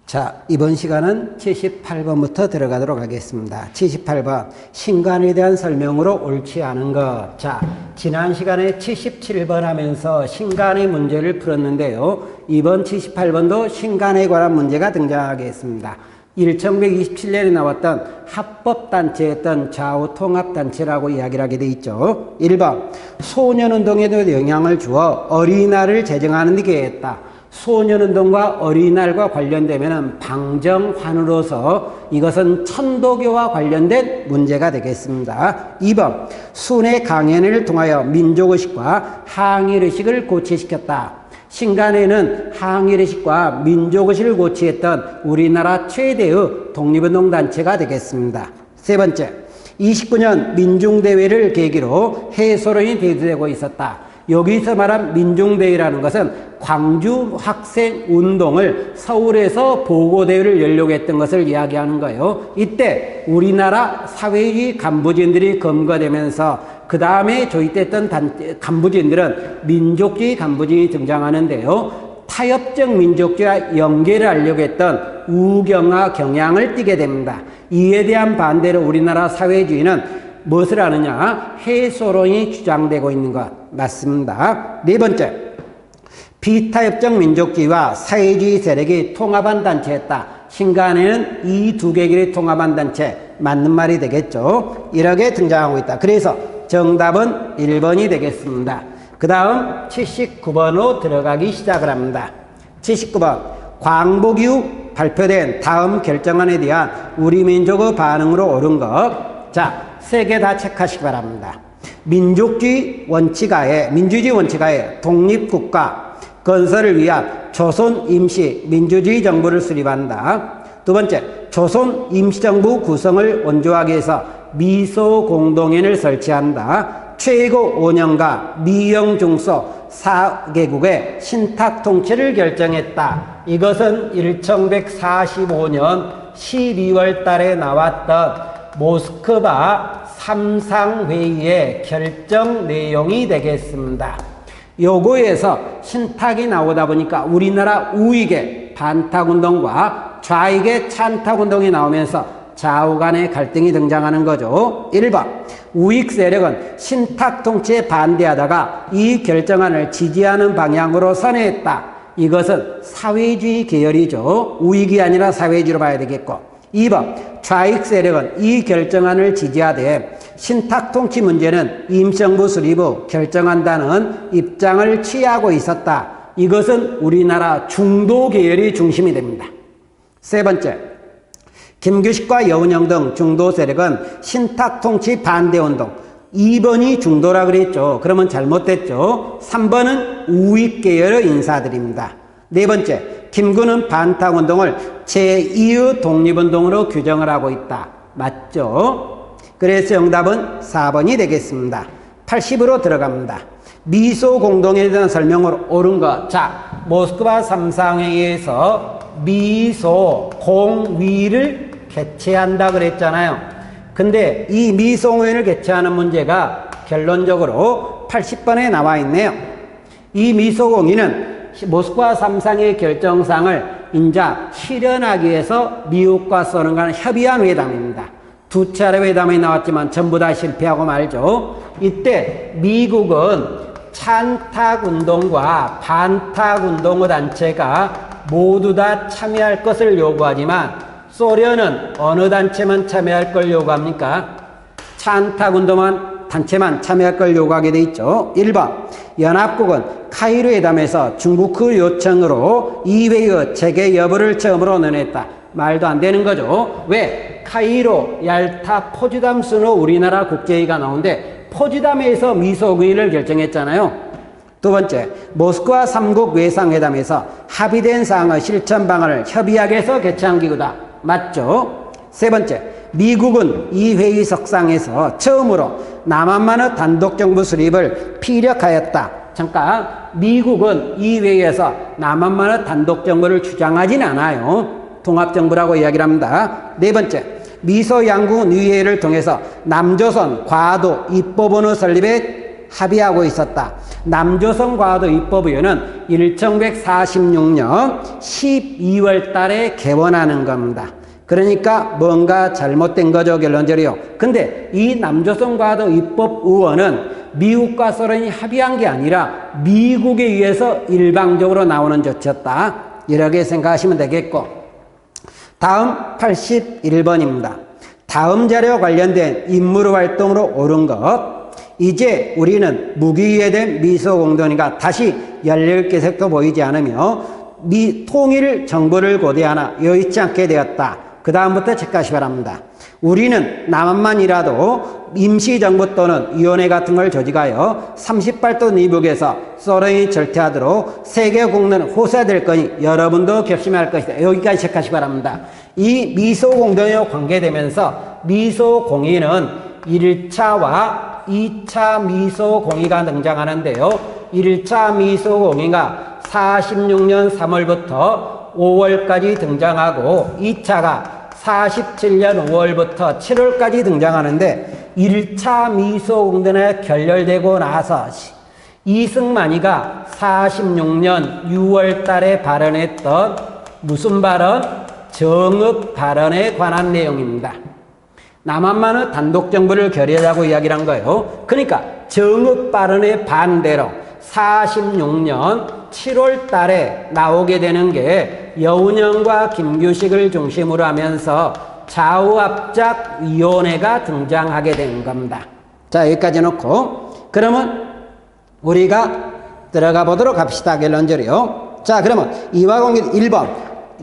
자, 이번 시간은 78번부터 들어가도록 하겠습니다. 78번, 신간에 대한 설명으로 옳지 않은 것. 자, 지난 시간에 77번 하면서 신간의 문제를 풀었는데요. 이번 78번도 신간에 관한 문제가 등장하겠습니다. 1927년에 나왔던 합법단체였던 좌우통합단체라고 이야기를 하게 돼 있죠. 1번, 소년운동에도 영향을 주어 어린이날을 제정하는 데 기여했다. 소년운동과 어린이날과 관련되면 방정환으로서 이것은 천도교와 관련된 문제가 되겠습니다. 2번, 순회 강연을 통하여 민족의식과 항일의식을 고취시켰다. 신간에는 항일의식과 민족의식을 고취했던 우리나라 최대의 독립운동단체가 되겠습니다. 세 번째, 29년 민중대회를 계기로 해소론이 대두되고 있었다. 여기서 말한 민중대회라는 것은 광주 학생운동을 서울에서 보고대회를 열려고 했던 것을 이야기하는 거예요. 이때 우리나라 사회주의 간부진들이 검거되면서 그 다음에 조직됐던 간부진들은 민족주의 간부진이 등장하는데요. 타협적 민족주의와 연계를 하려고 했던 우경화 경향을 띠게 됩니다. 이에 대한 반대로 우리나라 사회주의는 무엇을 하느냐? 해소론이 주장되고 있는 것 맞습니다. 네 번째, 비타협적 민족주의와 사회주의 세력이 통합한 단체였다. 신간에는 이 두 개끼리 통합한 단체, 맞는 말이 되겠죠. 이렇게 등장하고 있다. 그래서 정답은 1번이 되겠습니다. 그 다음 79번으로 들어가기 시작을 합니다. 79번, 광복 이후 발표된 다음 결정안에 대한 우리 민족의 반응으로 옳은 것. 자, 세 개 다 체크하시기 바랍니다. 민주주의 원칙하에 독립국가 건설을 위한 조선 임시 민주주의 정부를 수립한다. 두 번째, 조선 임시정부 구성을 원조하기 위해서 미소공동회를 설치한다. 최고 5년가 미영 중소 4개국의 신탁통치를 결정했다. 이것은 1145년 12월 달에 나왔던 모스크바 삼상회의의 결정 내용이 되겠습니다. 요거에서 신탁이 나오다 보니까 우리나라 우익의 반탁운동과 좌익의 찬탁운동이 나오면서 좌우 간의 갈등이 등장하는 거죠. 1번, 우익 세력은 신탁 통치에 반대하다가 이 결정안을 지지하는 방향으로 선회했다. 이것은 사회주의 계열이죠. 우익이 아니라 사회주의로 봐야 되겠고. 2번, 좌익 세력은 이 결정안을 지지하되 신탁 통치 문제는 임시정부 수립 후 결정한다는 입장을 취하고 있었다. 이것은 우리나라 중도 계열이 중심이 됩니다. 세 번째, 김규식과 여운형 등 중도 세력은 신탁 통치 반대 운동. 2번이 중도라 그랬죠. 그러면 잘못됐죠. 3번은 우익 계열의 인사들입니다. 네 번째, 김구는 반탁운동을 제2의 독립운동으로 규정을 하고 있다. 맞죠? 그래서 정답은 4번이 되겠습니다. 80으로 들어갑니다. 미소공동회에 대한 설명으로 옳은 것. 자, 모스크바 삼상회의에서 미소공위를 개최한다 그랬잖아요. 근데 이 미소공위를 개최하는 문제가 결론적으로 80번에 나와 있네요. 이 미소공위는 모스크바 삼상회의 결정상을 인자 실현하기 위해서 미국과 소련과는 협의한 회담입니다. 두 차례 회담이 나왔지만 전부 다 실패하고 말죠. 이때 미국은 찬탁운동과 반탁운동의 단체가 모두 다 참여할 것을 요구하지만 소련은 어느 단체만 참여할 걸 요구합니까? 찬탁운동만 단체만 참여할 걸 요구하게 돼 있죠. 1번, 연합국은 카이로 회담에서 중국의 요청으로 이 회의의 재개 여부를 처음으로 논했다. 말도 안 되는 거죠. 왜? 카이로, 얄타, 포츠담 순으로 우리나라 국제회의가 나오는데 포츠담에서 미소회의를 결정했잖아요. 두 번째, 모스크바 3국 외상회담에서 합의된 사항의 실천 방안을 협의하게해서 개최한 기구다. 맞죠? 세 번째, 미국은 이 회의석상에서 처음으로 남한만의 단독정부 수립을 피력하였다. 잠깐, 미국은 이 회의에서 남한만의 단독정부를 주장하진 않아요. 통합정부라고 이야기를 합니다. 네 번째, 미소 양국 의회를 통해서 남조선 과도 입법원의 설립에 합의하고 있었다. 남조선 과도 입법위원회는 1946년 12월 달에 개원하는 겁니다. 그러니까 뭔가 잘못된 거죠, 결론적으로요. 근데 이 남조선 과도 입법의원은 미국과 소련이 합의한 게 아니라 미국에 의해서 일방적으로 나오는 조치였다. 이렇게 생각하시면 되겠고, 다음 81번입니다. 다음 자료와 관련된 임무 활동으로 옳은 것. 이제 우리는 무기유해된 미소공동회가 다시 열릴 기색도 보이지 않으며 통일 정부를 고대하나 여의치 않게 되었다. 그 다음부터 체크하시기 바랍니다. 우리는 남한만이라도 임시정부 또는 위원회 같은 걸 조직하여 38도 미국에서 소련이 절퇴하도록 세계 국내는 호소될 거니 여러분도 결심할 것이다. 여기까지 체크하시기 바랍니다. 이 미소공동회와 관계되면서 미소공의는 1차와 2차 미소공의가 등장하는데요. 1차 미소공의가 46년 3월부터 5월까지 등장하고 2차가 47년 5월부터 7월까지 등장하는데 1차 미소공동회 결렬되고 나서 이승만이가 46년 6월 달에 발언했던 무슨 발언? 정읍 발언에 관한 내용입니다. 남한만은 단독정부를 결의하자고 이야기를 한 거예요. 그러니까 정읍 발언의 반대로 46년 7월 달에 나오게 되는 게 여운형과 김규식을 중심으로 하면서 좌우합작위원회가 등장하게 된 겁니다. 자, 여기까지 놓고 그러면 우리가 들어가 보도록 합시다. 결론적으로요. 자, 그러면 이와 관계 1번.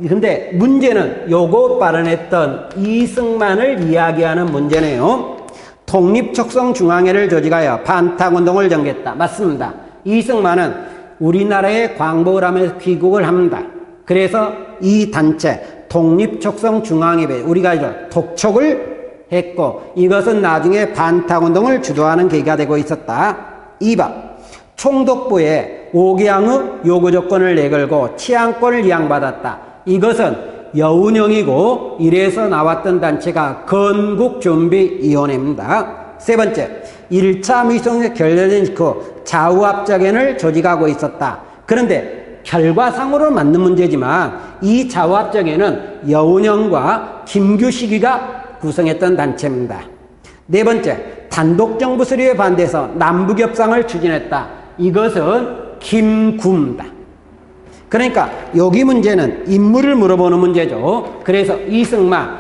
근데 문제는 요거 발언했던 이승만을 이야기하는 문제네요. 독립촉성중앙회를 조직하여 반탁운동을 전개했다. 맞습니다. 이승만은 우리나라에 광복을 하면서 귀국을 합니다. 그래서 이 단체 독립촉성중앙회, 우리가 이제 독촉을 했고 이것은 나중에 반탁운동을 주도하는 계기가 되고 있었다. 2번 총독부에 오기양의 요구조건을 내걸고 치안권을 이양받았다. 이것은 여운형이고 이래서 나왔던 단체가 건국준비위원회입니다. 세 번째, 1차 미소공동회 결렬된 직후 좌우합작위원회를 조직하고 있었다. 그런데 결과상으로 맞는 문제지만 이 좌우합작위원회는 여운형과 김규식이가 구성했던 단체입니다. 네 번째, 단독정부 수립에 반대해서 남북협상을 추진했다. 이것은 김구입니다. 그러니까 여기 문제는 인물을 물어보는 문제죠. 그래서 이승만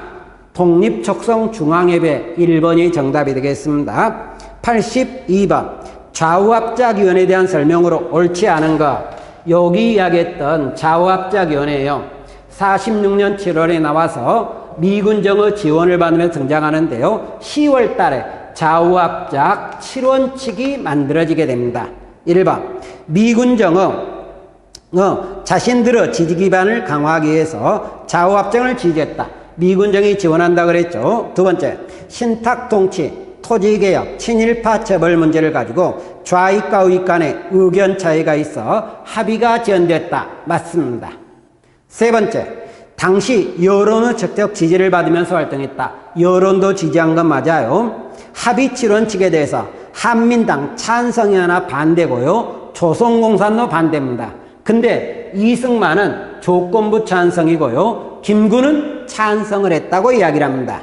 독립촉성중앙회의 1번이 정답이 되겠습니다. 82번 좌우합작위원회에 대한 설명으로 옳지 않은 것. 여기 이야기했던 좌우합작위원회예요. 46년 7월에 나와서 미군정의 지원을 받으며 등장하는데요. 10월 달에 좌우합작 7원칙이 만들어지게 됩니다. 1번 미군정의 자신들의 지지 기반을 강화하기 위해서 좌우합작을 지지했다. 미군정이 지원한다 그랬죠. 두 번째, 신탁통치, 토지개혁, 친일파 처벌 문제를 가지고 좌익과 우익 간의 의견 차이가 있어 합의가 지연됐다. 맞습니다. 세 번째, 당시 여론의 적극 지지를 받으면서 활동했다. 여론도 지지한 건 맞아요. 합의 7원칙에 대해서 한민당 찬성이 하나 반대고요. 조선공산도 반대입니다. 근데 이승만은 조건부 찬성이고요. 김구는 찬성을 했다고 이야기를 합니다.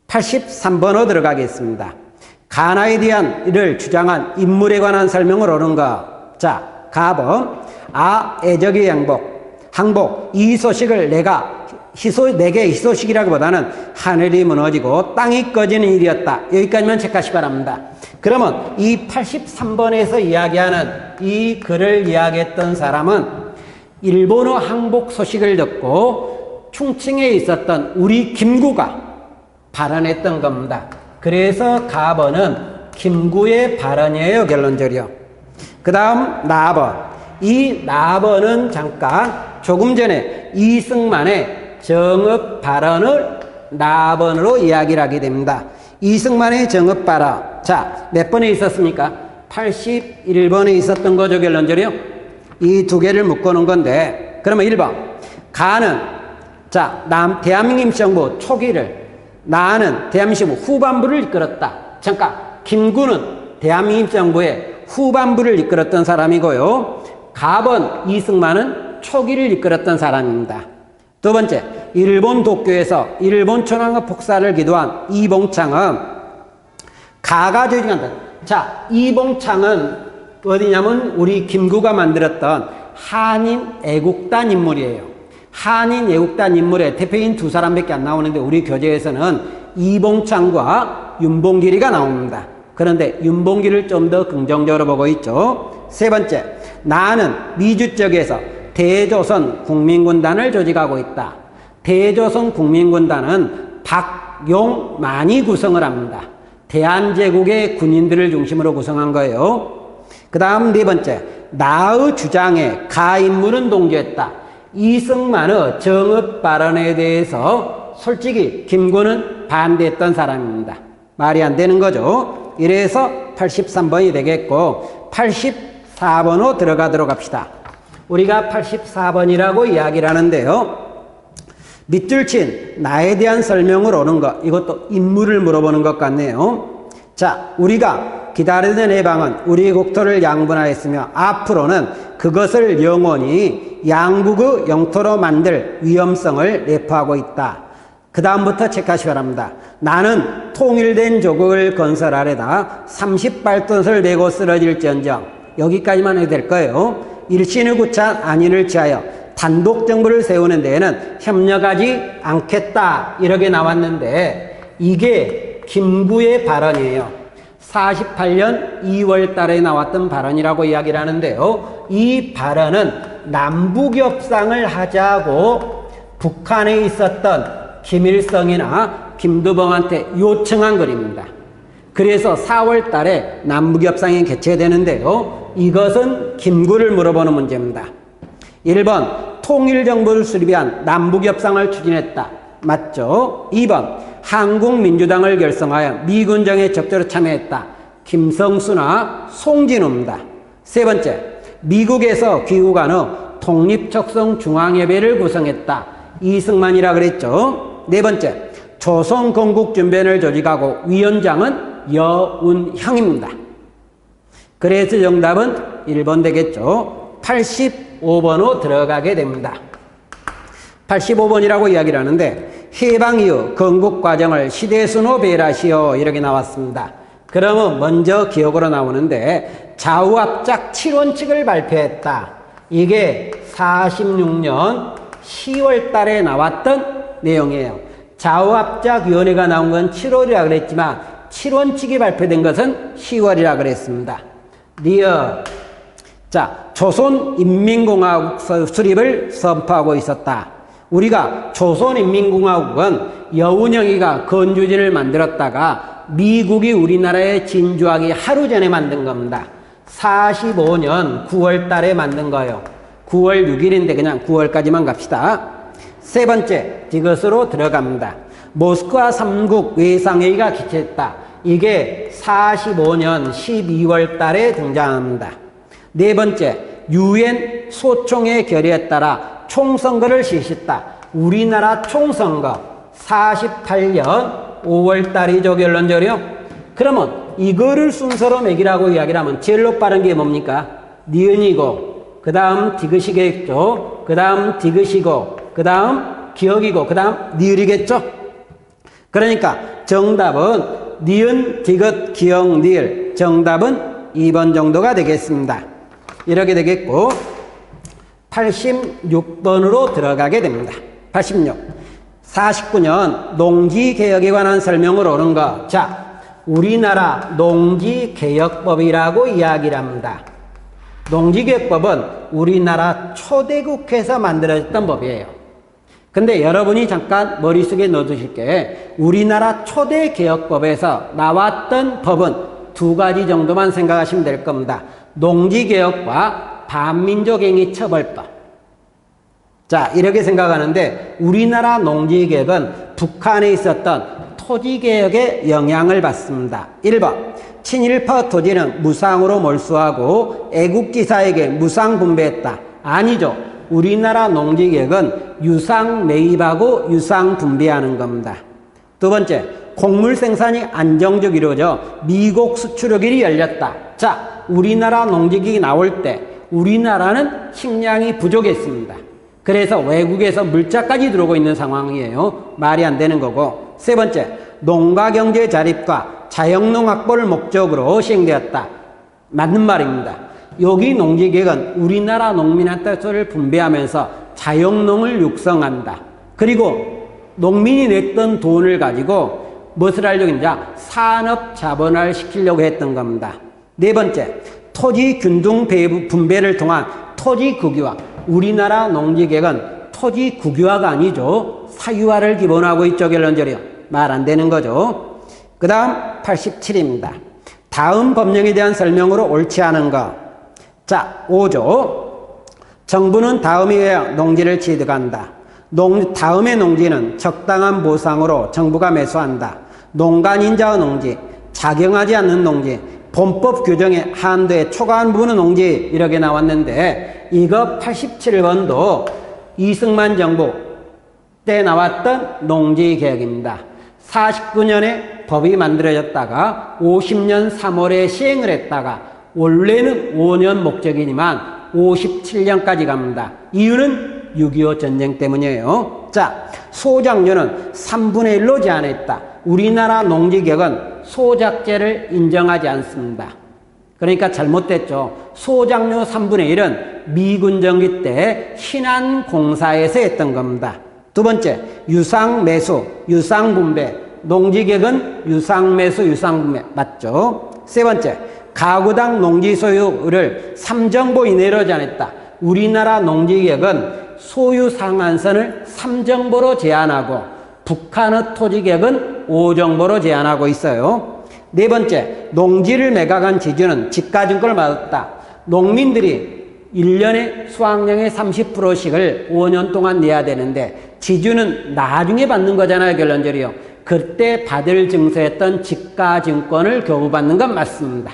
83번으로 들어가겠습니다. 가나에 대한 일을 주장한 인물에 관한 설명을 옳은 것. 자, 가번. 애적의 항복. 이 소식을 내게 희소식이라기보다는 하늘이 무너지고 땅이 꺼지는 일이었다. 여기까지만 체크하시기 바랍니다. 그러면 이 83번에서 이야기하는 이 글을 이야기했던 사람은 일본어 항복 소식을 듣고 충칭에 있었던 우리 김구가 발언했던 겁니다. 그래서 가번은 김구의 발언이에요. 결론적으로요. 그 다음 나번. 이 나번은 잠깐 조금 전에 이승만의 정읍 발언을 나번으로 이야기를 하게 됩니다. 이승만의 정읍 발언. 자, 몇 번에 있었습니까? 81번에 있었던 거죠. 결론적으로요. 이 두 개를 묶어놓은 건데, 그러면 1번. 가는, 자, 대한민국 임시정부 초기를, 나는 대한민국 후반부를 이끌었다. 잠깐, 김구는 대한민국 정부의 후반부를 이끌었던 사람이고요. 갑은 이승만은 초기를 이끌었던 사람입니다. 두 번째, 일본 도쿄에서 일본 천황의 폭사를 기도한 이봉창은 가가 조직한다. 자, 이봉창은 어디냐면 우리 김구가 만들었던 한인 애국단 인물이에요. 한인 애국단 인물의 대표인 두 사람밖에 안 나오는데 우리 교재에서는 이봉창과 윤봉길이가 나옵니다. 그런데 윤봉길을 좀 더 긍정적으로 보고 있죠. 세 번째, 나는 미주 쪽에서 대조선 국민군단을 조직하고 있다. 대조선 국민군단은 박용만이 구성을 합니다. 대한제국의 군인들을 중심으로 구성한 거예요. 그 다음 네 번째, 나의 주장에 가인물은 동조했다. 이승만의 정읍 발언에 대해서 솔직히 김구는 반대했던 사람입니다. 말이 안 되는 거죠. 이래서 83번이 되겠고 84번으로 들어가도록 합시다. 우리가 84번이라고 이야기를 하는데요. 밑줄 친 나에 대한 설명을 오는 것, 이것도 인물을 물어보는 것 같네요. 자, 우리가 기다리던 해방은 우리 국토를 양분하였으며 앞으로는 그것을 영원히 양국의 영토로 만들 위험성을 내포하고 있다. 그 다음부터 체크하시기 바랍니다. 나는 통일된 조국을 건설하려다 38돛을 메고 쓰러질지언정, 여기까지만 해도 될 거예요. 일신의 구찬 안인을 취하여 단독 정부를 세우는 데에는 협력하지 않겠다, 이렇게 나왔는데 이게 김구의 발언이에요. 48년 2월 달에 나왔던 발언이라고 이야기를 하는데요. 이 발언은 남북협상을 하자고 북한에 있었던 김일성이나 김두봉한테 요청한 글입니다. 그래서 4월 달에 남북협상이 개최되는데요. 이것은 김구를 물어보는 문제입니다. 1번, 통일정부를 수립한 남북협상을 추진했다. 맞죠? 2번, 한국민주당을 결성하여 미군정에 적절히 참여했다. 김성수나 송진우입니다. 세 번째, 미국에서 귀국한 후 독립척성중앙협의회를 구성했다. 이승만이라 그랬죠. 네 번째, 조선건국준변을 조직하고 위원장은 여운형입니다. 그래서 정답은 1번 되겠죠. 85번으로 들어가게 됩니다. 85번이라고 이야기를 하는데 해방 이후 건국 과정을 시대순호 배라시오, 이렇게 나왔습니다. 그러면 먼저 기억으로 나오는데 좌우합작 7원칙을 발표했다. 이게 46년 10월 달에 나왔던 내용이에요. 좌우합작위원회가 나온 건 7월이라 그랬지만 7원칙이 발표된 것은 10월이라 그랬습니다. 리어. 자, 조선인민공화국 수립을 선포하고 있었다. 우리가 조선인민공화국은 여운형이가 건주지를 만들었다가 미국이 우리나라에 진주하기 하루 전에 만든 겁니다. 45년 9월 달에 만든 거예요. 9월 6일인데 그냥 9월까지만 갑시다. 세 번째, 이것으로 들어갑니다. 모스크바 3국 외상회의가 개최했다. 이게 45년 12월 달에 등장합니다. 네 번째, 유엔 소총의 결의에 따라 총선거를 실시했다. 우리나라 총선거 48년 5월 달이죠, 결론적으로요. 그러면 이거를 순서로 매기라고 이야기를 하면 제일로 빠른 게 뭡니까? 니은이고, 그 다음 디귿이겠죠. 그 다음 디귿이고, 그 다음 기억이고, 그 다음 니을이겠죠. 그러니까 정답은 니은, 디귿, 기억, 니을. 정답은 2번 정도가 되겠습니다. 이렇게 되겠고 86번으로 들어가게 됩니다. 86. 49년 농지개혁에 관한 설명을 오는 것. 자, 우리나라 농지개혁법이라고 이야기를 합니다. 농지개혁법은 우리나라 초대국회에서 만들어졌던 법이에요. 근데 여러분이 잠깐 머릿속에 넣어두실 게 우리나라 초대개혁법에서 나왔던 법은 두 가지 정도만 생각하시면 될 겁니다. 농지개혁과 반민족행위 처벌법. 자, 이렇게 생각하는데 우리나라 농지개혁은 북한에 있었던 토지개혁에 영향을 받습니다. 1번, 친일파 토지는 무상으로 몰수하고 애국지사에게 무상 분배했다. 아니죠. 우리나라 농지개혁은 유상 매입하고 유상 분배하는 겁니다. 두 번째, 곡물 생산이 안정적으로 이루어져 미국 수출역이 열렸다. 자, 우리나라 농지기기 나올 때 우리나라는 식량이 부족했습니다. 그래서 외국에서 물자까지 들어오고 있는 상황이에요. 말이 안 되는 거고. 세 번째, 농가경제 자립과 자영농 확보를 목적으로 시행되었다. 맞는 말입니다. 여기 농지계획은 우리나라 농민한테 소를 분배하면서 자영농을 육성한다. 그리고 농민이 냈던 돈을 가지고 무엇을 하려고 했냐? 산업 자본화를 시키려고 했던 겁니다. 네 번째, 토지 균등 분배를 통한 토지 국유화. 우리나라 농지계획은 토지 국유화가 아니죠. 사유화를 기본하고 있죠. 결론적으로 말 안 되는 거죠. 그 다음 87입니다. 다음 법령에 대한 설명으로 옳지 않은 것. 자, 5조. 정부는 다음에 의하여 농지를 취득한다. 다음의 농지는 적당한 보상으로 정부가 매수한다. 농간인자의 농지, 작용하지 않는 농지, 본법 규정의 한도에 초과한 부분의 농지, 이렇게 나왔는데 이거 87번도 이승만 정부 때 나왔던 농지개혁입니다. 49년에 법이 만들어졌다가 50년 3월에 시행을 했다가 원래는 5년 목적이지만 57년까지 갑니다. 이유는 6.25 전쟁 때문이에요. 자, 소작료는 3분의 1로 제한했다. 우리나라 농지개혁은 소작제를 인정하지 않습니다. 그러니까 잘못됐죠. 소작료 3분의 1은 미군 정기 때 신안공사에서 했던 겁니다. 두 번째, 유상매수, 유상분배. 농지개혁은 유상매수, 유상분배. 맞죠? 세 번째, 가구당 농지 소유를 3정보 이내로 제한했다. 우리나라 농지개혁은 소유 상한선을 3정보로 제한하고 북한의 토지개혁은 5정보로 제한하고 있어요. 네 번째, 농지를 매각한 지주는 지가증권을 받았다. 농민들이 1년에 수확량의 30%씩을 5년 동안 내야 되는데 지주는 나중에 받는 거잖아요. 결론적으로요. 그때 받을 증서했던 지가증권을 교부받는 건 맞습니다.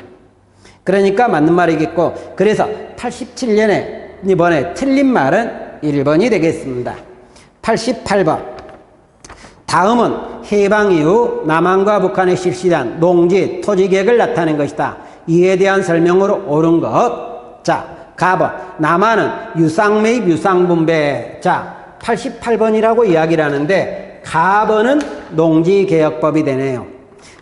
그러니까 맞는 말이겠고, 그래서 87년에 이번에 틀린 말은 1번이 되겠습니다. 88번. 다음은 해방 이후 남한과 북한에 실시한 농지, 토지개혁을 나타낸 것이다. 이에 대한 설명으로 옳은 것. 자, 가번. 남한은 유상매입, 유상분배. 자, 88번이라고 이야기를 하는데 가번은 농지개혁법이 되네요.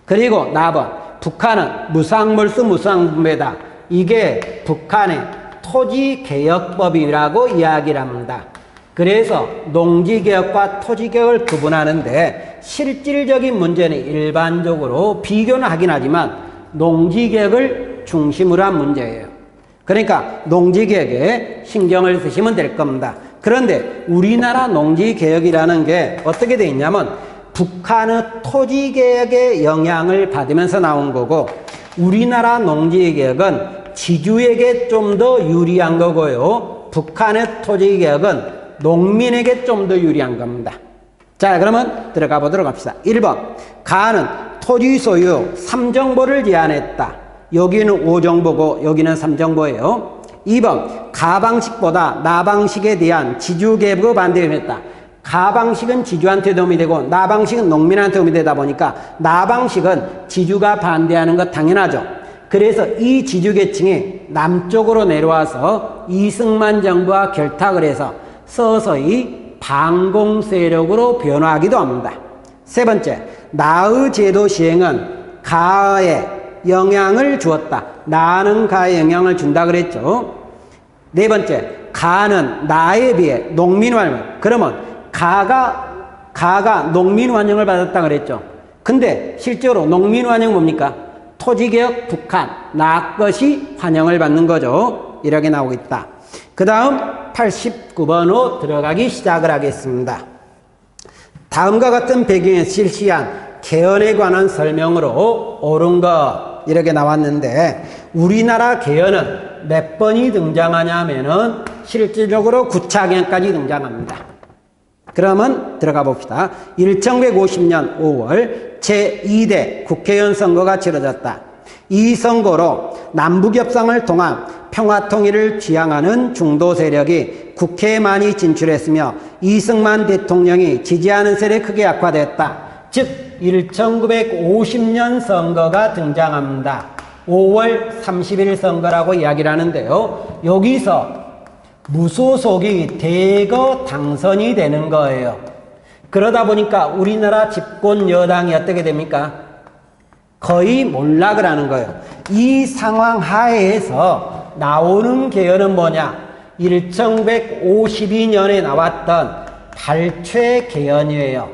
그리고 나번. 북한은 무상몰수, 무상분배다. 이게 북한의 토지개혁법이라고 이야기를 합니다. 그래서 농지개혁과 토지개혁을 구분하는데 실질적인 문제는 일반적으로 비교는 하긴 하지만 농지개혁을 중심으로 한 문제예요. 그러니까 농지개혁에 신경을 쓰시면 될 겁니다. 그런데 우리나라 농지개혁이라는 게 어떻게 되어 있냐면 북한의 토지개혁의 영향을 받으면서 나온 거고 우리나라 농지개혁은 지주에게 좀 더 유리한 거고요. 북한의 토지개혁은 농민에게 좀 더 유리한 겁니다. 자, 그러면 들어가 보도록 합시다. 1번. 가는 토지 소유 3정보를 제한했다. 여기는 5정보고 여기는 3정보예요. 2번. 가방식보다 나방식에 대한 지주개혁을 반대했다. 가방식은 지주한테 도움이 되고 나방식은 농민한테 도움이 되다 보니까 나방식은 지주가 반대하는 것 당연하죠. 그래서 이 지주계층이 남쪽으로 내려와서 이승만 정부와 결탁을 해서 서서히 반공 세력으로 변화하기도 합니다. 세 번째, 나의 제도 시행은 가에 영향을 주었다. 나는 가에 영향을 준다 그랬죠. 네 번째, 가는 나에 비해 농민 환영. 그러면 가가 농민 환영을 받았다 그랬죠. 근데 실제로 농민 환영 뭡니까? 토지개혁 북한, 나 것이 환영을 받는 거죠. 이렇게 나오고 있다. 그 다음 89번으로 들어가기 시작을 하겠습니다. 다음과 같은 배경에 실시한 개헌에 관한 설명으로 옳은 것 이렇게 나왔는데 우리나라 개헌은 몇 번이 등장하냐면은 실질적으로 9차 개헌까지 등장합니다. 그러면 들어가 봅시다. 1950년 5월 제2대 국회의원 선거가 치러졌다. 이 선거로 남북협상을 통한 평화통일을 지향하는 중도 세력이 국회에 많이 진출했으며 이승만 대통령이 지지하는 세력이 크게 약화됐다. 즉 1950년 선거가 등장합니다. 5월 30일 선거라고 이야기를 하는데요. 여기서 무소속이 대거 당선이 되는 거예요. 그러다 보니까 우리나라 집권 여당이 어떻게 됩니까? 거의 몰락을 하는 거예요. 이 상황 하에서 나오는 개헌은 뭐냐? 1952년에 나왔던 발췌 개헌이에요.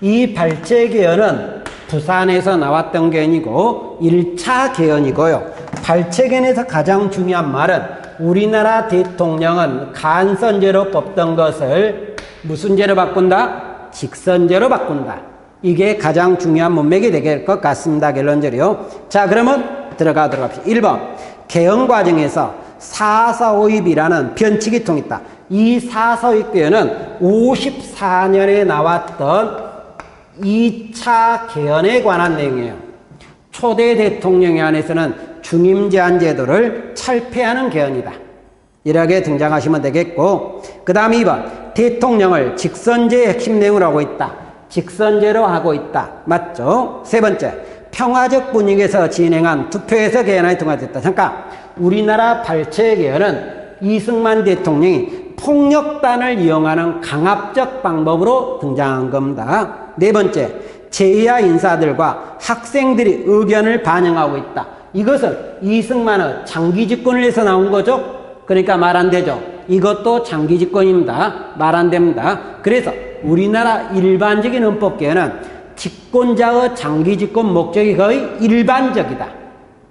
이 발췌 개헌은 부산에서 나왔던 개헌이고 1차 개헌이고요. 발췌 개헌에서 가장 중요한 말은 우리나라 대통령은 간선제로 뽑던 것을 무슨 제로 바꾼다? 직선제로 바꾼다. 이게 가장 중요한 문맥이 될 것 같습니다. 결론적으로요. 자, 그러면 들어가도록 합시다. 1번 개헌 과정에서 4.4.5입이라는 변칙이 통했다. 이 4.4.5입 개헌은 54년에 나왔던 2차 개헌에 관한 내용이에요. 초대 대통령에 한해서는 중임 제한 제도를 철폐하는 개헌이다. 이렇게 등장하시면 되겠고, 그 다음 2번 대통령을 직선제의 핵심 내용으로 하고 있다. 직선제로 하고 있다. 맞죠? 세 번째, 평화적 분위기에서 진행한 투표에서 개헌안이 통과됐다. 잠깐, 우리나라 발췌 개헌은 이승만 대통령이 폭력단을 이용하는 강압적 방법으로 등장한 겁니다. 네 번째, 제2야 인사들과 학생들이 의견을 반영하고 있다. 이것은 이승만의 장기 집권을 해서 나온 거죠. 그러니까 말 안 되죠. 이것도 장기 집권입니다. 말 안 됩니다. 그래서 우리나라 일반적인 헌법개헌은 집권자의 장기 집권 목적이 거의 일반적이다.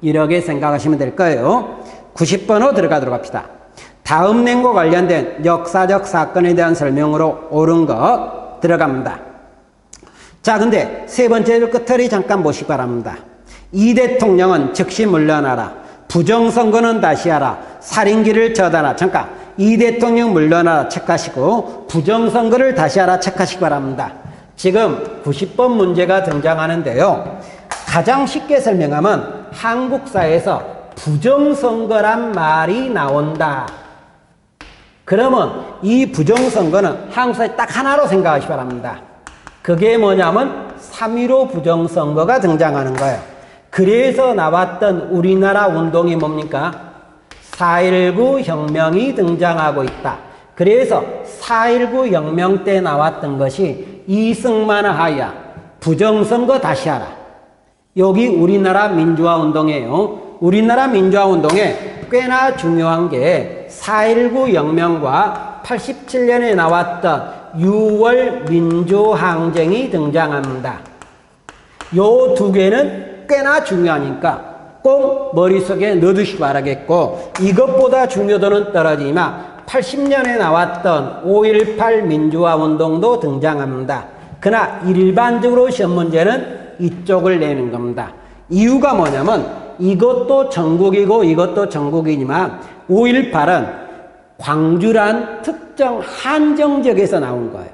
이렇게 생각하시면 될 거예요. 90번으로 들어가도록 합시다. 다음 내용과 관련된 역사적 사건에 대한 설명으로 옳은 것 들어갑니다. 자, 근데 세 번째를 끝을 잠깐 보시기 바랍니다. 이 대통령은 즉시 물러나라. 부정선거는 다시 하라. 살인기를 처단하라. 잠깐, 이 대통령 물러나라 체크하시고 부정선거를 다시 하라 체크하시기 바랍니다. 지금 90번 문제가 등장하는데요. 가장 쉽게 설명하면 한국사에서 부정선거란 말이 나온다. 그러면 이 부정선거는 한국사에 딱 하나로 생각하시기 바랍니다. 그게 뭐냐면 3.15 부정선거가 등장하는 거예요. 그래서 나왔던 우리나라 운동이 뭡니까? 4.19 혁명이 등장하고 있다. 그래서 4.19 혁명 때 나왔던 것이 이승만의 하야 부정선거 다시 하라. 여기 우리나라 민주화 운동이에요. 우리나라 민주화 운동에 꽤나 중요한 게 4.19 혁명과 87년에 나왔던 6월 민주항쟁이 등장합니다. 요 두 개는 꽤나 중요하니까 꼭 머릿속에 넣어두시기 바라겠고, 이것보다 중요도는 떨어지지만 80년에 나왔던 5.18 민주화 운동도 등장합니다. 그러나 일반적으로 시험 문제는 이쪽을 내는 겁니다. 이유가 뭐냐면 이것도 전국이고 이것도 전국이지만 5.18은 광주란 특정 한정 지역에서 나온 거예요.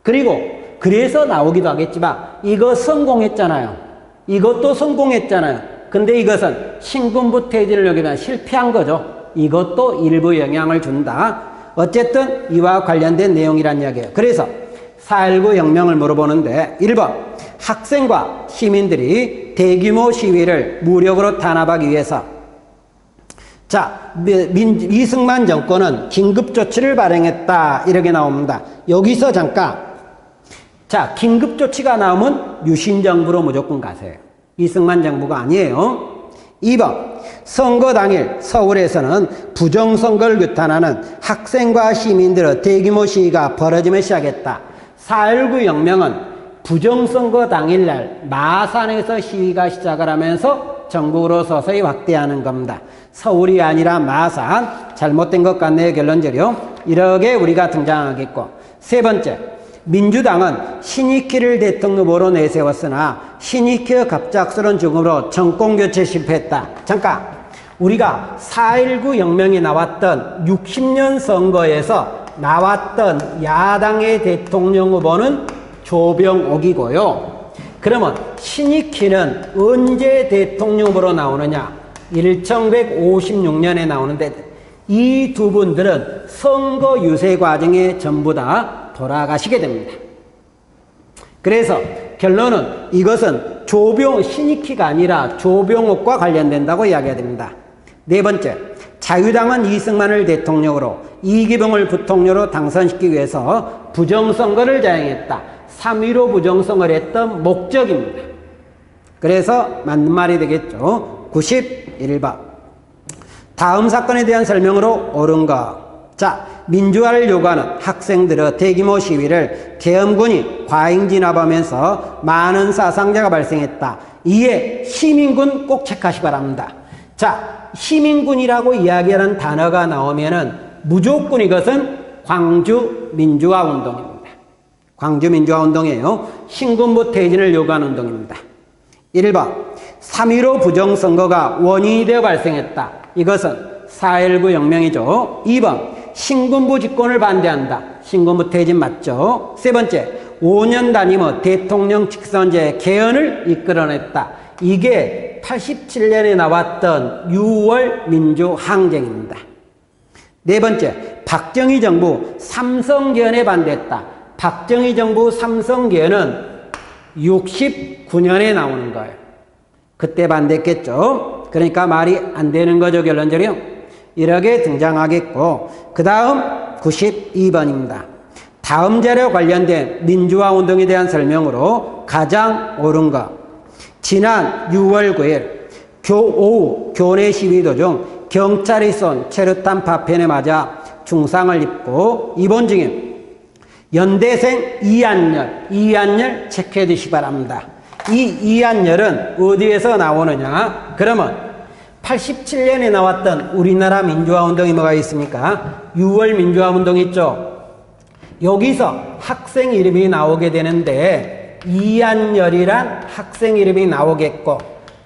그리고 그래서 나오기도 하겠지만 이거 성공했잖아요. 이것도 성공했잖아요. 근데 이것은 신군부 퇴진을 여기면 실패한 거죠. 이것도 일부 영향을 준다. 어쨌든 이와 관련된 내용이란 이야기예요. 그래서 4.19 혁명을 물어보는데 1번 학생과 시민들이 대규모 시위를 무력으로 탄압하기 위해서 자, 이승만 정권은 긴급조치를 발행했다. 이렇게 나옵니다. 여기서 잠깐 자, 긴급조치가 나오면 유신정부로 무조건 가세요. 이승만 정부가 아니에요. 2번 선거 당일 서울에서는 부정선거를 규탄하는 학생과 시민들의 대규모 시위가 벌어지며 시작했다. 4.19 혁명은 부정선거 당일날 마산에서 시위가 시작을 하면서 전국으로 서서히 확대하는 겁니다. 서울이 아니라 마산. 잘못된 것 같네요. 결론적으로 이렇게 우리가 등장하겠고, 세 번째 민주당은 신익희를 대통령 후보로 내세웠으나 신익희의 갑작스러운 죽음으로 정권교체 실패했다. 잠깐, 우리가 4.19 혁명이 나왔던 60년 선거에서 나왔던 야당의 대통령 후보는 조병옥이고요. 그러면 신익희는 언제 대통령 후보로 나오느냐? 1956년에 나오는데 이 두 분들은 선거 유세 과정에 전부 다 돌아가시게 됩니다. 그래서 결론은 이것은 신익희가 아니라 조병옥과 관련된다고 이야기해야 됩니다. 네 번째, 자유당은 이승만을 대통령으로 이기병을 부통령으로 당선시키기 위해서 부정선거를 자행했다. 3.15 부정선거를 했던 목적입니다. 그래서 맞는 말이 되겠죠. 91번. 다음 사건에 대한 설명으로 옳은 것. 자, 민주화를 요구하는 학생들의 대규모 시위를 계엄군이 과잉 진압하면서 많은 사상자가 발생했다. 이에 시민군 꼭 체크하시기 바랍니다. 자, 시민군이라고 이야기하는 단어가 나오면은 무조건 이것은 광주 민주화 운동입니다. 광주 민주화 운동이에요. 신군부 퇴진을 요구하는 운동입니다. 1번, 3.15 부정선거가 원인이 되어 발생했다. 이것은 4.19 혁명이죠. 2번, 신군부 집권을 반대한다. 신군부 퇴진 맞죠? 세 번째, 5년 단임의 대통령 직선제 개헌을 이끌어냈다. 이게 87년에 나왔던 6월 민주항쟁입니다. 네 번째, 박정희 정부 삼성개헌에 반대했다. 박정희 정부 삼성개헌은 69년에 나오는 거예요. 그때 반대했겠죠. 그러니까 말이 안 되는 거죠, 결론적으로. 이렇게 등장하겠고, 그 다음 92번입니다. 다음 자료와 관련된 민주화 운동에 대한 설명으로 가장 옳은 것. 지난 6월 9일 오후 교내 시위 도중 경찰이 쏜 체류탄 파편에 맞아 중상을 입고 입원 중인 연대생 이한열 체크해 두시기 바랍니다. 이 이한열은 어디에서 나오느냐? 그러면 87년에 나왔던 우리나라 민주화운동이 뭐가 있습니까? 6월 민주화운동 있죠? 여기서 학생 이름이 나오게 되는데 이한열이란 학생 이름이 나오겠고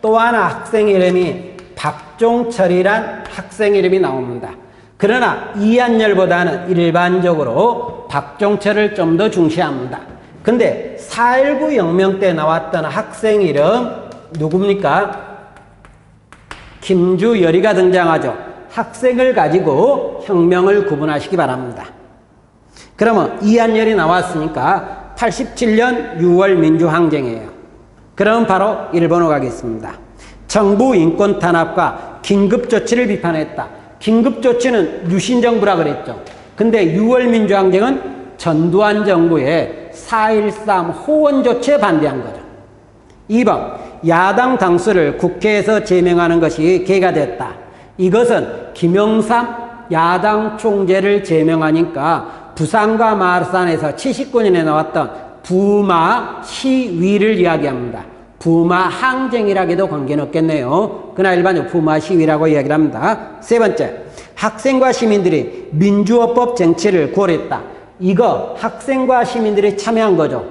또 하나 학생 이름이 박종철이란 학생 이름이 나옵니다. 그러나 이한열보다는 일반적으로 박종철을 좀 더 중시합니다. 근데 4.19 혁명 때 나왔던 학생 이름 누굽니까? 김주열이가 등장하죠. 학생을 가지고 혁명을 구분하시기 바랍니다. 그러면 이한열이 나왔으니까 87년 6월 민주항쟁이에요. 그럼 바로 1번으로 가겠습니다. 정부 인권 탄압과 긴급조치를 비판했다. 긴급조치는 유신정부라 그랬죠. 근데 6월 민주항쟁은 전두환 정부의 4.13 호원조치에 반대한 거죠. 2번, 야당 당수를 국회에서 제명하는 것이 계기가 됐다. 이것은 김영삼 야당 총재를 제명하니까 부산과 마산에서 79년에 나왔던 부마 시위를 이야기합니다. 부마 항쟁이라고도 관계는 없겠네요. 그러나 일반적으로 부마 시위라고 이야기를 합니다. 세 번째, 학생과 시민들이 민주화법 쟁취를 고려했다. 이거 학생과 시민들이 참여한 거죠.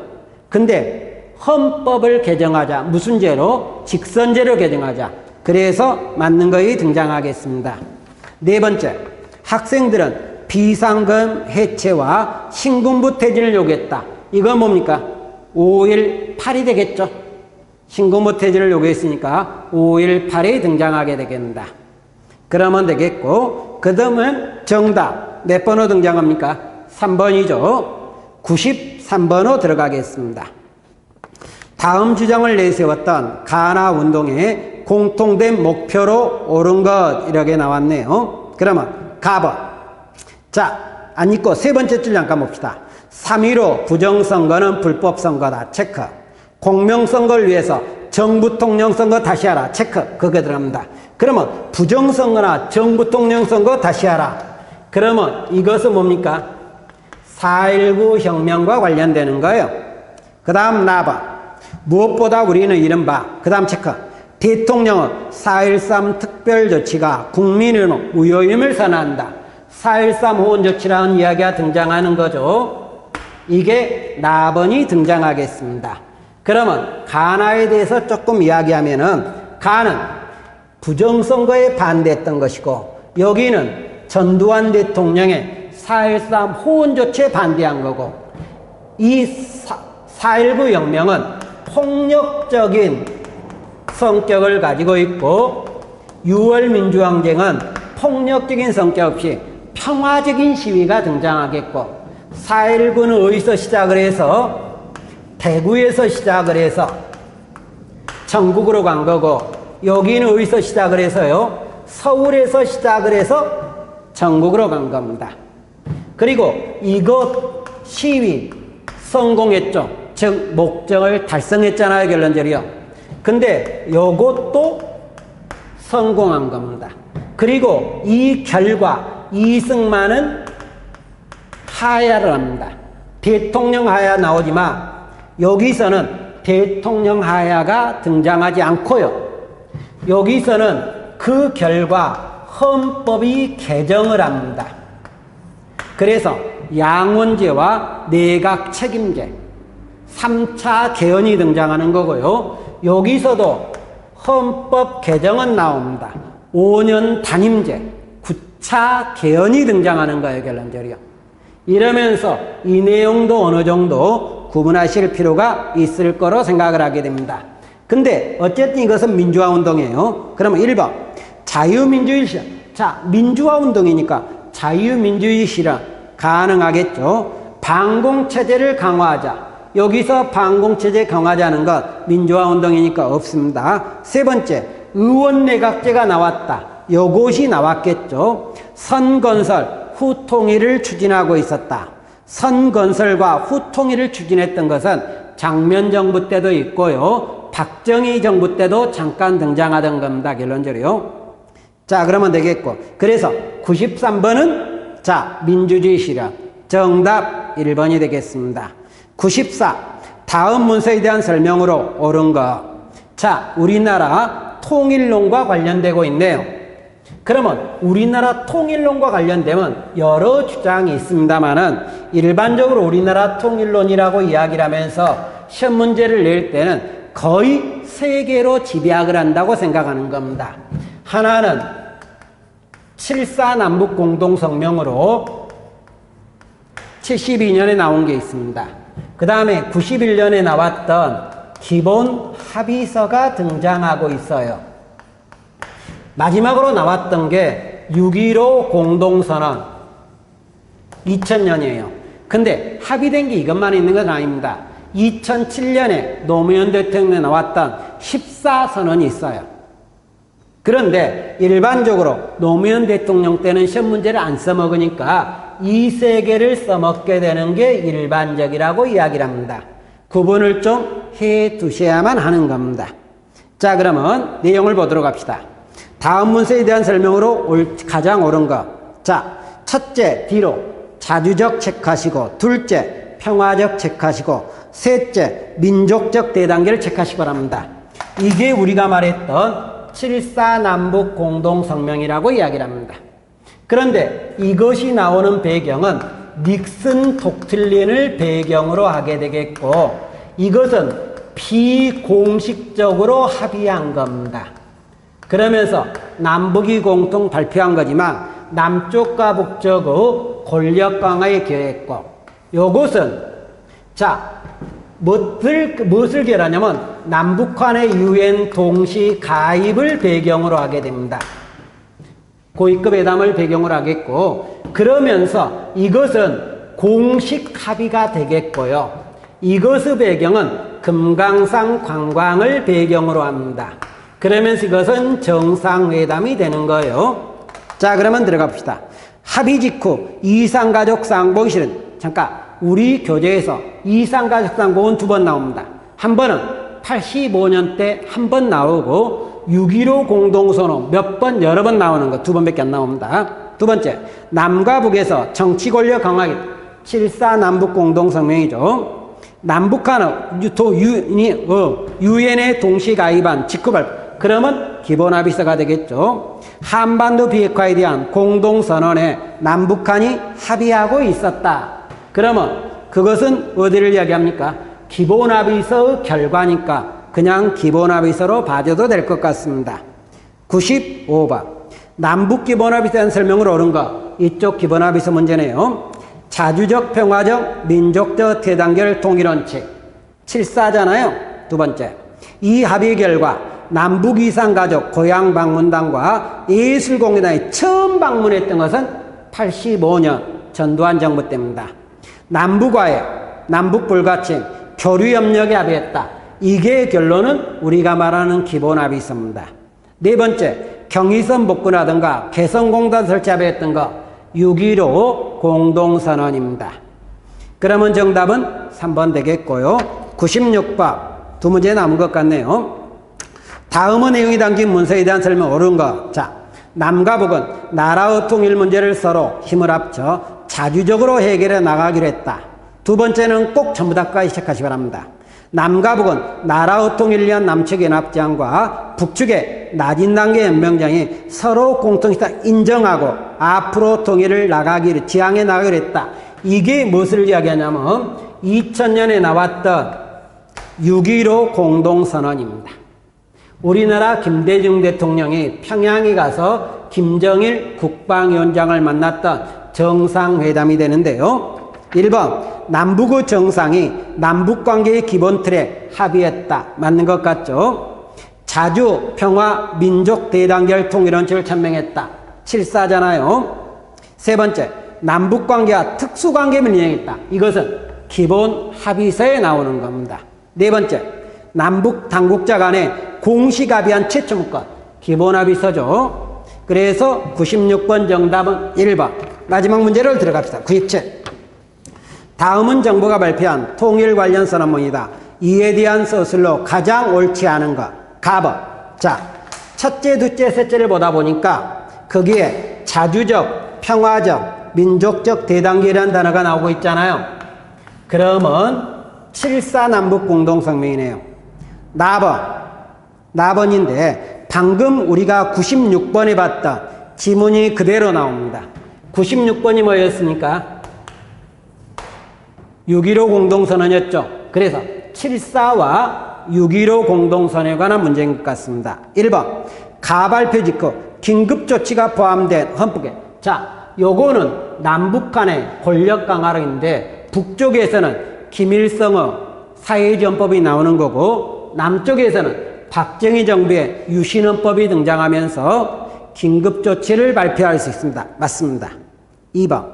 근데 헌법을 개정하자. 무슨 죄로? 직선제로 개정하자. 그래서 맞는 것이 등장하겠습니다. 네 번째, 학생들은 비상금 해체와 신군부 퇴진을 요구했다. 이건 뭡니까? 5.18이 되겠죠. 신군부 퇴진을 요구했으니까 5.18이 등장하게 되겠습니다. 그러면 되겠고, 그 다음은 정답 몇 번으로 등장합니까? 3번이죠. 93번으로 들어가겠습니다. 다음 주장을 내세웠던 가나 운동의 공통된 목표로 옳은 것 이렇게 나왔네요. 그러면 가번. 자, 안 읽고 세 번째 줄 잠깐 봅시다. 3.15 부정선거는 불법선거다. 체크. 공명선거를 위해서 정부통령선거 다시 하라. 체크. 그게 들어갑니다. 그러면 부정선거나 정부통령선거 다시 하라. 그러면 이것은 뭡니까? 4.19 혁명과 관련되는 거예요. 그 다음 나봐. 무엇보다 우리는 이른바 그 다음 체크. 대통령은 4.13 특별조치가 국민의 무효임을 선언한다. 4.13 호원조치라는 이야기가 등장하는 거죠. 이게 나번이 등장하겠습니다. 그러면 가나에 대해서 조금 이야기하면은 가는 부정선거에 반대했던 것이고 여기는 전두환 대통령의 4.13 호원조치에 반대한 거고 이 4.19 혁명은 폭력적인 성격을 가지고 있고 6월 민주항쟁은 폭력적인 성격 없이 평화적인 시위가 등장하겠고 4.19는 어디서 시작을 해서 대구에서 시작을 해서 전국으로 간 거고, 여기는 어디서 시작을 해서요? 서울에서 시작을 해서 전국으로 간 겁니다. 그리고 이것 시위 성공했죠. 즉 목적을 달성했잖아요, 결론적으로요. 근데 요것도 성공한 겁니다. 그리고 이 결과 이승만은 하야를 합니다. 대통령 하야 나오지만 여기서는 대통령 하야가 등장하지 않고요. 여기서는 그 결과 헌법이 개정을 합니다. 그래서 양원제와 내각 책임제 3차 개헌이 등장하는 거고요. 여기서도 헌법 개정은 나옵니다. 5년 단임제 9차 개헌이 등장하는 거예요, 결론적으로요. 이러면서 이 내용도 어느 정도 구분하실 필요가 있을 거로 생각을 하게 됩니다. 근데 어쨌든 이것은 민주화 운동이에요. 그러면 1번 자유민주주의 실현. 자, 민주화 운동이니까 자유민주주의 실현 가능하겠죠. 반공체제를 강화하자. 여기서 반공체제 강화하자는 것 민주화 운동이니까 없습니다. 세 번째, 의원내각제가 나왔다. 요것이 나왔겠죠. 선건설, 후통일을 추진하고 있었다. 선건설과 후통일을 추진했던 것은 장면 정부 때도 있고요. 박정희 정부 때도 잠깐 등장하던 겁니다. 결론적으로요. 자, 그러면 되겠고. 그래서 93번은 자, 민주주의 실현. 정답 1번이 되겠습니다. 94. 다음 문서에 대한 설명으로 옳은 것. 자, 우리나라 통일론과 관련되고 있네요. 그러면 우리나라 통일론과 관련되면 여러 주장이 있습니다만은 일반적으로 우리나라 통일론이라고 이야기를 하면서 시험 문제를 낼 때는 거의 세 개로 집약을 한다고 생각하는 겁니다. 하나는 7.4 남북공동성명으로 72년에 나온 게 있습니다. 그 다음에 91년에 나왔던 기본 합의서가 등장하고 있어요. 마지막으로 나왔던 게 6.15 공동선언 2000년이에요. 근데 합의된 게 이것만 있는 건 아닙니다. 2007년에 노무현 대통령에 나왔던 14선언이 있어요. 그런데 일반적으로 노무현 대통령 때는 시험 문제를 안 써먹으니까 이 세 개를 써먹게 되는 게 일반적이라고 이야기를 합니다. 구분을 좀 해 두셔야만 하는 겁니다. 자, 그러면 내용을 보도록 합시다. 다음 문서에 대한 설명으로 가장 옳은 것. 자, 첫째, 뒤로 자주적 체크하시고, 둘째, 평화적 체크하시고, 셋째, 민족적 대단계를 체크하시기 바랍니다. 이게 우리가 말했던 7.4 남북 공동성명이라고 이야기를 합니다. 그런데 이것이 나오는 배경은 닉슨 독트린을 배경으로 하게 되겠고, 이것은 비공식적으로 합의한 겁니다. 그러면서 남북이 공통 발표한 거지만 남쪽과 북쪽의 권력 강화에 기여했고, 요것은 자 무엇을 결하냐면 남북한의 UN 동시 가입을 배경으로 하게 됩니다. 고위급 회담을 배경으로 하겠고, 그러면서 이것은 공식 합의가 되겠고요. 이것의 배경은 금강산 관광을 배경으로 합니다. 그러면서 이것은 정상회담이 되는 거예요. 자, 그러면 들어가 봅시다. 합의 직후 이산가족 쌍봉 실현. 잠깐, 우리 교재에서 이산가족 쌍봉은 2번 나옵니다. 한 번은 85년 때 한 번 나오고 6.15 공동선언 몇 번, 여러 번 나오는 거 2번밖에 안 나옵니다. 두 번째, 남과 북에서 정치 권력 강화기 7.4 남북 공동성명이죠. 남북한은 유엔에 동시 가입한 직후 발표. 그러면 기본합의서가 되겠죠. 한반도 비핵화에 대한 공동선언에 남북한이 합의하고 있었다. 그러면 그것은 어디를 이야기합니까? 기본합의서의 결과니까 그냥 기본합의서로 봐줘도 될 것 같습니다. 95번. 남북기본합의서에 대한 설명을 옳은 거. 이쪽 기본합의서 문제네요. 자주적, 평화적, 민족적 대단결 통일원칙 7.4잖아요. 두 번째, 이 합의 결과 남북 이산가족 고향 방문단과 예술공연단이 처음 방문했던 것은 85년 전두환 정부 때입니다. 남북화해, 남북 불가침, 교류협력에 합의했다. 이게 결론은 우리가 말하는 기본합의서입니다. 네 번째, 경의선 복구라든가 개성공단 설치 합의했던 거 6.15 공동선언입니다. 그러면 정답은 3번 되겠고요. 96번 두 문제 남은 것 같네요. 다음의 내용이 담긴 문서에 대한 설명 옳은 것. 자, 남과 북은 나라의 통일 문제를 서로 힘을 합쳐 자주적으로 해결해 나가기로 했다. 두 번째는 꼭 전부 다까지 체크하시기 바랍니다. 남과 북은 나라의 통일을 위한 남측 연합제안과 북측의 낮은 단계 연명장이 서로 공통시다 인정하고 앞으로 통일을 지향해 나가기로 했다. 이게 무엇을 이야기하냐면 2000년에 나왔던 6.15 공동선언입니다. 우리나라 김대중 대통령이 평양에 가서 김정일 국방위원장을 만났던 정상회담이 되는데요. 1번, 남북의 정상이 남북관계의 기본 틀에 합의했다. 맞는 것 같죠? 자주, 평화, 민족 대단결 통일원칙을 천명했다. 7사잖아요. 세 번째, 남북관계와 특수관계를 인정했다. 이것은 기본 합의서에 나오는 겁니다. 네 번째, 남북 당국자 간에 공식 합의한 최초 문건, 기본 합의서죠. 그래서 96번 정답은 1번. 마지막 문제를 들어갑시다. 97. 다음은 정부가 발표한 통일 관련 선언문이다. 이에 대한 서술로 가장 옳지 않은 것. 가번. 자, 첫째, 둘째, 셋째를 보다 보니까 거기에 자주적, 평화적, 민족적 대단계라는 단어가 나오고 있잖아요. 그러면 7.4 남북 공동성명이네요. 나번인데 방금 우리가 96번에 봤던 지문이 그대로 나옵니다. 96번이 뭐였습니까? 6.15 공동선언이었죠. 그래서 7.4와 6.15 공동선언에 관한 문제인 것 같습니다. 1번, 가발표 직후 긴급조치가 포함된 헌법에. 자, 요거는 남북 간의 권력 강화로 있는데 북쪽에서는 김일성의 사회주의헌법이 나오는 거고 남쪽에서는 박정희 정부의 유신헌법이 등장하면서 긴급조치를 발표할 수 있습니다. 맞습니다. 2번,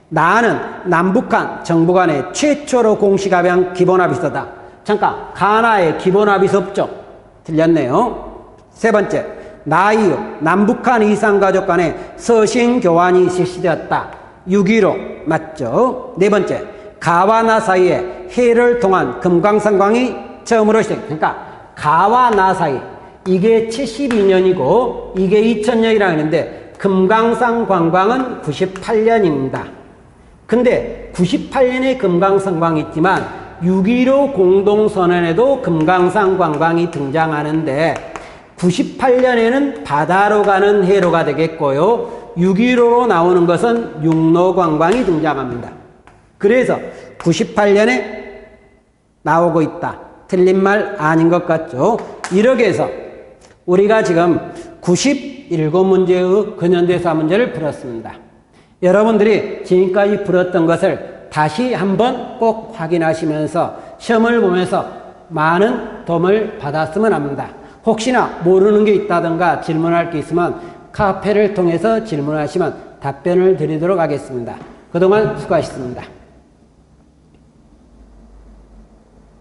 나는 남북한 정부 간의 최초로 공식 합의한 기본합의서다. 잠깐, 가나에 기본합의서 없죠? 틀렸네요. 세 번째, 나 이후 남북한 이산가족 간의 서신 교환이 실시되었다. 6.15 맞죠? 네 번째, 가와 나 사이에 해를 통한 금강산광이 처음으로 시작. 그러니까 가와 나 사이, 이게 72년이고 이게 2000년이라고 하는데 금강산 관광은 98년입니다. 근데 98년에 금강산 관광이 있지만 6.15 공동선언에도 금강산 관광이 등장하는데 98년에는 바다로 가는 해로가 되겠고요. 6.15로 나오는 것은 육로 관광이 등장합니다. 그래서 98년에 나오고 있다. 틀린 말 아닌 것 같죠? 이렇게 해서 우리가 지금 97문제의 근현대사 문제를 풀었습니다. 여러분들이 지금까지 풀었던 것을 다시 한번 꼭 확인하시면서 시험을 보면서 많은 도움을 받았으면 합니다. 혹시나 모르는 게 있다든가 질문할 게 있으면 카페를 통해서 질문하시면 답변을 드리도록 하겠습니다. 그동안 수고하셨습니다.